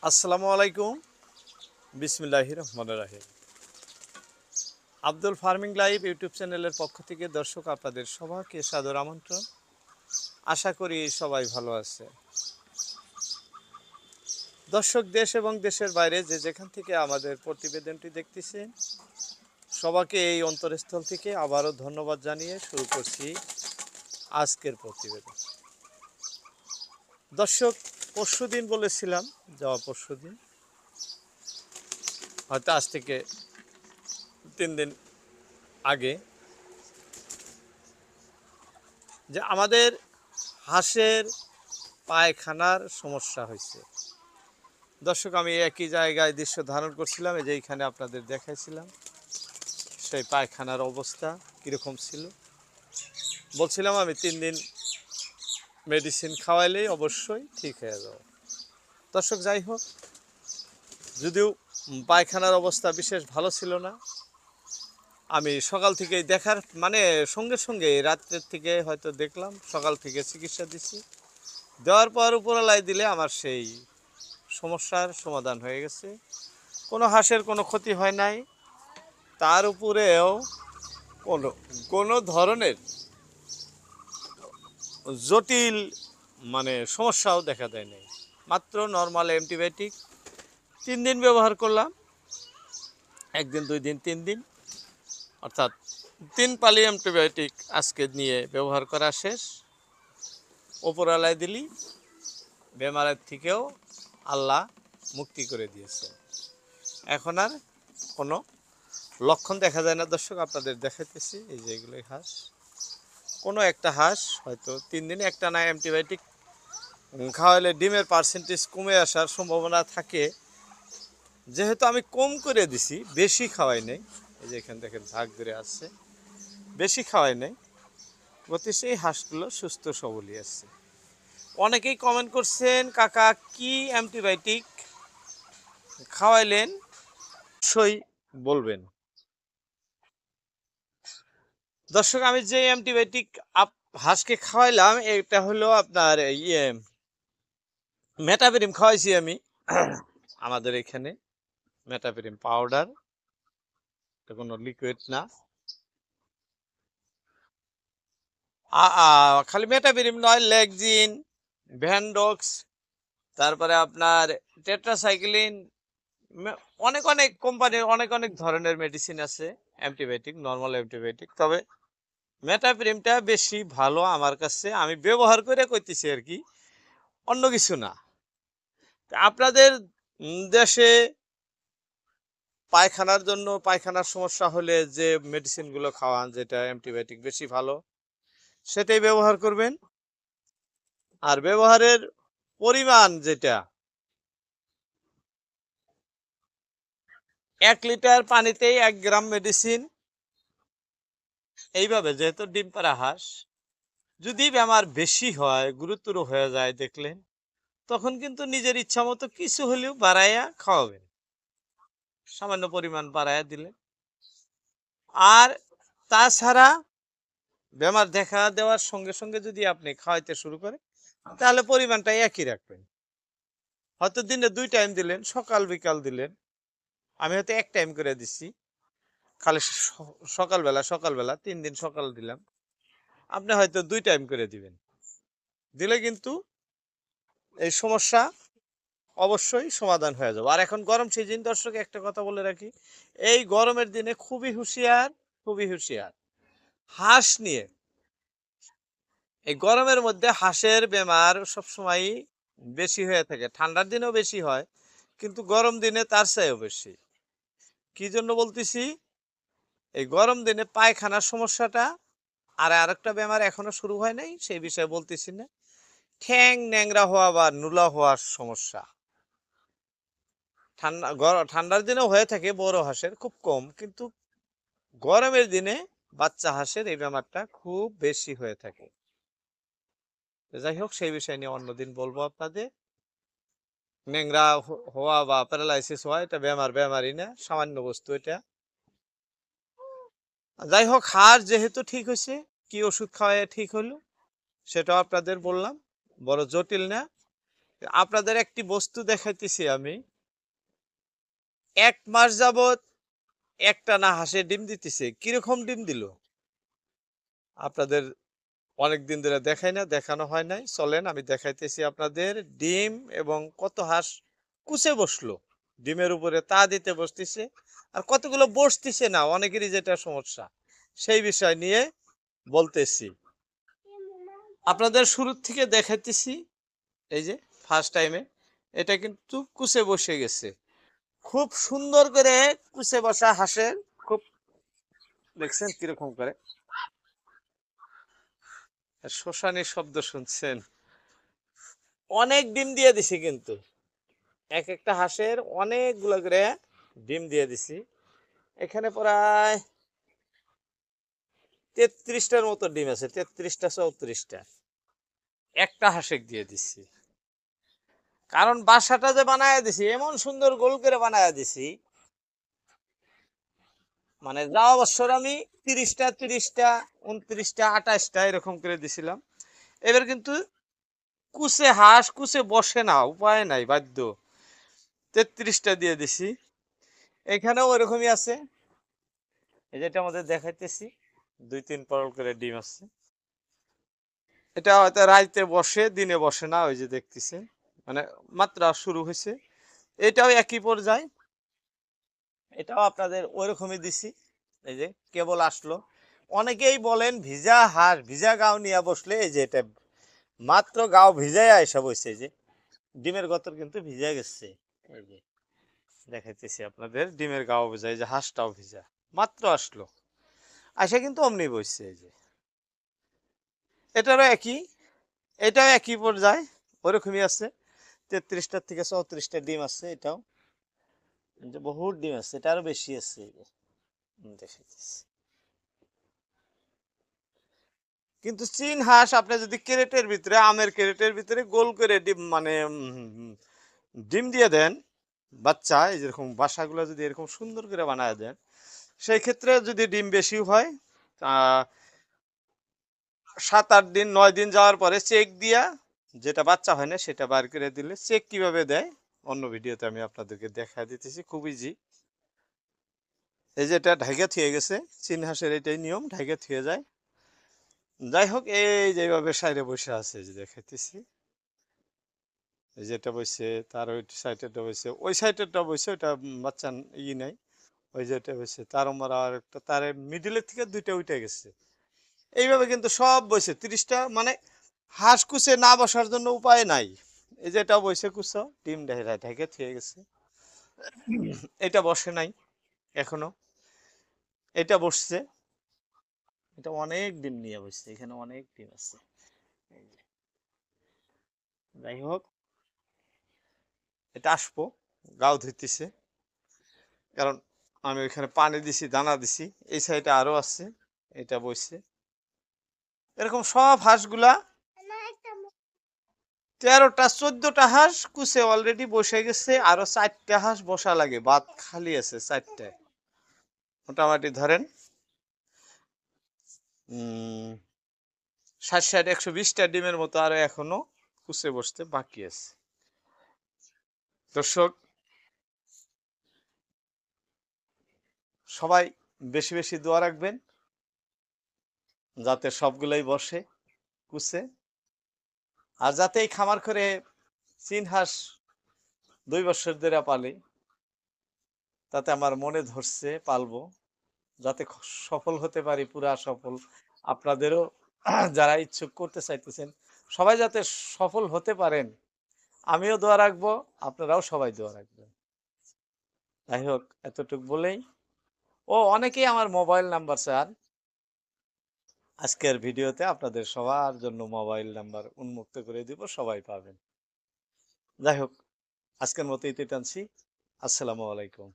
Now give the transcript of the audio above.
আসসালামু আলাইকুম। বিসমিল্লাহির রহমানির রহিম। আব্দুল ফার্মিং লাইভ ইউটিউব চ্যানেলের পক্ষ থেকে দর্শক আপনাদের সবাইকে সাদর আমন্ত্রণ। আশা করি সবাই ভালো আছে। দর্শক, দেশ এবং দেশের বাইরে যে যেখান থেকে আমাদের প্রতিবেদনটি দেখতেছেন, সবাইকে এই অন্তরস্থল থেকে আবারও ধন্যবাদ জানিয়ে শুরু করছি আজকের প্রতিবেদন। দর্শক, পরশুদিন বলেছিলাম, যাওয়া পরশুদিন, হয়তো আজ থেকে 3 দিন আগে, যে আমাদের হাঁসের পায়খানার সমস্যা হয়েছে। দর্শক, আমি একই জায়গায় দৃশ্য ধারণ করছিলাম, এই যে এইখানে আপনাদের দেখাইছিলাম সেই পায়খানার অবস্থা কীরকম ছিল। বলছিলাম আমি 3 দিন মেডিসিন খাওয়াইলেই অবশ্যই ঠিক হয়ে যাবে। দর্শক, যাই হোক, যদিও পায়খানার অবস্থা বিশেষ ভালো ছিল না, আমি সকাল থেকেই দেখার মানে সঙ্গে সঙ্গে রাত্রের থেকে হয়তো দেখলাম, সকাল থেকে চিকিৎসা দিছি, দেওয়ার পর উপরলাই দিলে আমার সেই সমস্যার সমাধান হয়ে গেছে। কোনো হাঁসের কোনো ক্ষতি হয় নাই, তার উপরেও কোনো কোনো ধরনের জটিল সমস্যাও দেখা দেয় নাই। মাত্র নর্মাল অ্যান্টিবায়োটিক 3 দিন ব্যবহার করলাম, 1 দিন 2 দিন 3 দিন, অর্থাৎ 3 পালি অ্যান্টিবায়োটিক আজকে নিয়ে ব্যবহার করা শেষ। ওপরালায় দিলি বেমারের থেকেও আল্লাহ মুক্তি করে দিয়েছে। এখন আর কোনো লক্ষণ দেখা যায় না। দর্শক, আপনাদের দেখাইতেছি, এই যে এগুলোই হাঁস। কোনো একটা হাঁস হয়তো 3 দিনে একটা না অ্যান্টিবায়োটিক খাওয়ালে ডিমের পার্সেন্টেজ কমে আসার সম্ভাবনা থাকে। যেহেতু আমি কম করে দিছি, বেশি খাওয়াই নেই, এই যে এখান থেকে ঝাঁক ধরে আসছে, বেশি খাওয়াই নেই, গতি সেই হাঁসগুলো সুস্থ সবলই আসছে। অনেকেই কমেন্ট করছেন, কাকা কি অ্যান্টিবায়োটিক খাওয়াইলেন, অবশ্যই বলবেন। দর্শক, আমি যে অ্যান্টিবায়োটিক হাঁসকে খাওয়াইলাম, এটা হলো আপনার মেটাবেরিম খাওয়াইছি আমি। আমাদের এখানে মেটাবেরিম পাউডার, এটা কোনো লিকুইড না। খালি মেটাবেরিম নয়, লেগজিন, ভ্যানডক্স, তারপরে আপনার টেট্রাসাইক্লিন, অনেক অনেক কোম্পানির অনেক অনেক ধরনের মেডিসিন আছে, অ্যান্টিবায়োটিক, নর্মাল অ্যান্টিবায়োটিক। তবে মেটাবেরিমটা বেশি ভালো আমার কাছে, আমি ব্যবহার করে কইতেছি আর কি, অন্য কিছু না। আপনাদের দেশে পায়খানার জন্য, পায়খানার সমস্যা হলে যে মেডিসিনগুলো খাওয়ান, যেটা অ্যান্টিবায়োটিক বেশি ভালো, সেটাই ব্যবহার করবেন। আর ব্যবহারের পরিমাণ যেটা, 1 লিটার পানিতেই 1 গ্রাম মেডিসিন। এইভাবে, যেহেতু ডিম পাড়া হাঁস, যদি বেমার বেশি হয়, গুরুতর হয়ে যায় দেখলেন, তখন কিন্তু নিজের ইচ্ছা মতো কিছু হলেও বাড়াইয়া খাওয়াবেন, সামান্য পরিমাণ বাড়াইয়া দিলে। আর তাছাড়া বেমার দেখা দেওয়ার সঙ্গে সঙ্গে যদি আপনি খাওয়াইতে শুরু করেন, তাহলে পরিমাণটা একই রাখবেন। হয়তো দিনে 2 টাইম দিলেন, সকাল বিকাল দিলেন, আমি হয়তো 1 টাইম করে দিচ্ছি, খালি সকালবেলা সকালবেলা 3 দিন সকাল দিলাম, আপনি হয়তো 2 টাইম করে দিবেন। দিলে কিন্তু এই সমস্যা অবশ্যই সমাধান হয়ে যাবে। আর এখন গরম সিজন, দর্শক একটা কথা বলে রাখি, এই গরমের দিনে খুবই হুঁশিয়ার, খুবই হুঁশিয়ার হাঁস নিয়ে। এই গরমের মধ্যে হাঁসের বেমার সবসময় বেশি হয়ে থাকে, ঠান্ডার দিনেও বেশি হয়, কিন্তু গরম দিনে তার চেয়েও বেশি। কি জন্য বলতেছি, এই গরম দিনে পায়খানার সমস্যাটা, আর আরেকটা বেমার এখনো শুরু হয় নাই, সেই বিষয়ে বলতেছি না, ঠ্যাং ন্যাংরা হওয়া বা নুলা হওয়ার সমস্যা। ঠান্ডার দিনেও হয়ে থাকে বড় হাঁসের, খুব কম, কিন্তু গরমের দিনে বাচ্চা হাঁসের এই ব্যাপারটা খুব বেশি হয়ে থাকে। যাই হোক, সেই বিষয় নিয়ে অন্যদিন বলবো আপনাদের। ন্যাংরা হওয়া বা প্যারালাইসিস হওয়া, এটা বেমারই না, সামান্য বস্তু এটা। যাই হোক, হাড় যেহেতু ঠিক হয়েছে, কি ওষুধ খাওয়ায় ঠিক হলো সেটাও আপনাদের বললাম, বড় জটিল না। আপনাদের একটি বস্তু দেখাইতেছি আমি। 1 মাস যাবত একটানা হাঁসে ডিম দিতেছে। কিরকম ডিম দিল আপনাদের অনেকদিন ধরে দেখাই না, দেখানো হয় নাই। চলেন আমি দেখাইতেছি আপনাদের ডিম এবং কত হাঁস কুচে বসলো ডিমের উপরে তা দিতে বসতেছে, আর কতগুলো বসতেছে না, অনেকেরই যেটা সমস্যা সেই বিষয় নিয়ে বলতেছি। আপনাদের শুরুর থেকে দেখাইতেছি। এই যে ফার্স্ট টাইমে এটা কিন্তু কুচে বসে গেছে, খুব সুন্দর করে কুচে বসা হাঁসের। খুব দেখছেন কিরকম করে শোষানির শব্দ শুনছেন। অনেক ডিম দিয়ে দিছি কিন্তু, এক একটা হাঁসের অনেকগুলো করে ডিম দিয়ে দিছি। এখানে প্রায় 33টার মতো ডিম আছে, 33টা 34টা একটা হাঁসে দিয়ে দিছি। কারণ বাসাটা যে বানায় দিছি এমন সুন্দর গোল করে বানায় দিছি, মানে যাওয়া বছর আমি 30টা 30টা 29টা 28টা এরকম করে দিছিলাম। এবার কিন্তু কুচে হাঁস কুচে বসে না, উপায় নাই, বাধ্য 33টা দিয়ে দিছি। এখানেও ওরকমই আছে, এই যেটা আমাদের দেখাইতেছি 2-3 পরল করে ডিম আছে। এটা হয়তো রাইতে বসে, দিনে বসে না, ওই যে দেখতেছে, মানে মাত্রা শুরু হয়েছে। এটাও একই পর্যায়ে, এটাও আপনাদের ওইরকমই দিছি। এই যে কেবল আসলো। অনেকেই বলেন ভিজা হাঁস ভিজা গাও নিয়ে বসলে, এই যে এটা মাত্র গাও ভিজাই আইসা বসছে, এই যে ডিমের গতর কিন্তু ভিজা গেছে। এই যে দেখাইতেছি আপনাদের ডিমের গাও ভিজা, এই যে হাঁসটাও ভিজা মাত্র আসলো, আইসা কিন্তু অমনি বসছে। এই যে এটারও একই, এটাও একই পর্যায়ে ওরকমই আছে। 33টার থেকে 34টা ডিম আছে। এটাও যে বহুত ডিম আছে, এটা আরো বেশি আছে। এই যে দেখাইতেছি। কিন্তু চীন হাঁস আপনি যদি ক্যারেটের ভিতরে, আমের ক্যারেটের ভিতরে গোল করে ডিম, মানে ডিম দিয়ে দেন বাচ্চা, এই যেরকম বাসাগুলো যদি এরকম সুন্দর করে বানায় দেন, সেই ক্ষেত্রে যদি ডিম বেশি হয়, 7-8 দিন 9 দিন যাওয়ার পরে চেক দিয়া, যেটা বাচ্চা হয় না সেটা বার করে দিলে, চেক কিভাবে দেয় অন্য ভিডিওতে আমি আপনাদেরকে দেখা দিতেছি, খুব ইজি। এই যে এটা ঢাইকা থুয়ে গেছে, চীন হাঁসের এটাই নিয়ম, ঢাইকা থুয়ে যায়। যাই হোক, এই যেভাবে সাইডে বসে আছে যে দেখাইতেছি, এই যেটা বসে তার ওই সাইডেরটা বসে, ওই সাইডেরটা বসে, ওইটা বাচ্চা নাই। ওই যেটা বসে তার আমার আর একটা, তার মিডিলের থেকে 2টা উঠে গেছে। এইভাবে কিন্তু সব বসে 30টা, মানে হাঁস কুচে না বসার জন্য উপায় নাই। এই যে এটা বসে কুচো ডিম ঢেকে থুয়ে গেছে। এটা বসে নাই এখনো, এটা বসছে। এটা অনেক ডিম নিয়ে বসছে, এখানে অনেক ডিম আছে। যাই হোক, এটা আসবো, গাও ধুইতেছে, কারণ আমি ওইখানে পানি দিছি, দানা দিছি। এই সাইডে আরো আছে, এটা বসছে। এরকম সব হাঁসগুলা 13টা 14টা হাঁস কুচে অলরেডি বসে গেছে, আরো 4টা হাঁস বসা লাগে, বাদ খালি আছে 4টায়। মোটামুটি ধরেন 60 120টা ডিমের মতো আরো এখনো কুচে বসতে বাকি আছে। দর্শক সবাই বেশি বেশি দোয়া রাখবেন, যাতে সবগুলাই বসে কুচে, আর যাতে এই খামার করে চীন হাঁস 2 বছর ধরে পালি, তাতে আমার মনে ধরছে পালবো, যাতে সফল হতে পারি, পুরা সফল। আপনাদেরও যারা ইচ্ছুক করতে চাইতেছেন, সবাই যাতে সফল হতে পারেন, আমিও দোয়া রাখবো, আপনারাও সবাই দোয়া রাখবেন। যাই হোক, এতটুক বলেই, ও অনেকেই আমার মোবাইল নাম্বার চান, আজকের ভিডিওতে আপনাদের সবার জন্য মোবাইল নাম্বার উন্মুক্ত করে দিব, সবাই পাবেন। যাই হোক, আজকের মতো ইতি টানছি। আসসালামু আলাইকুম।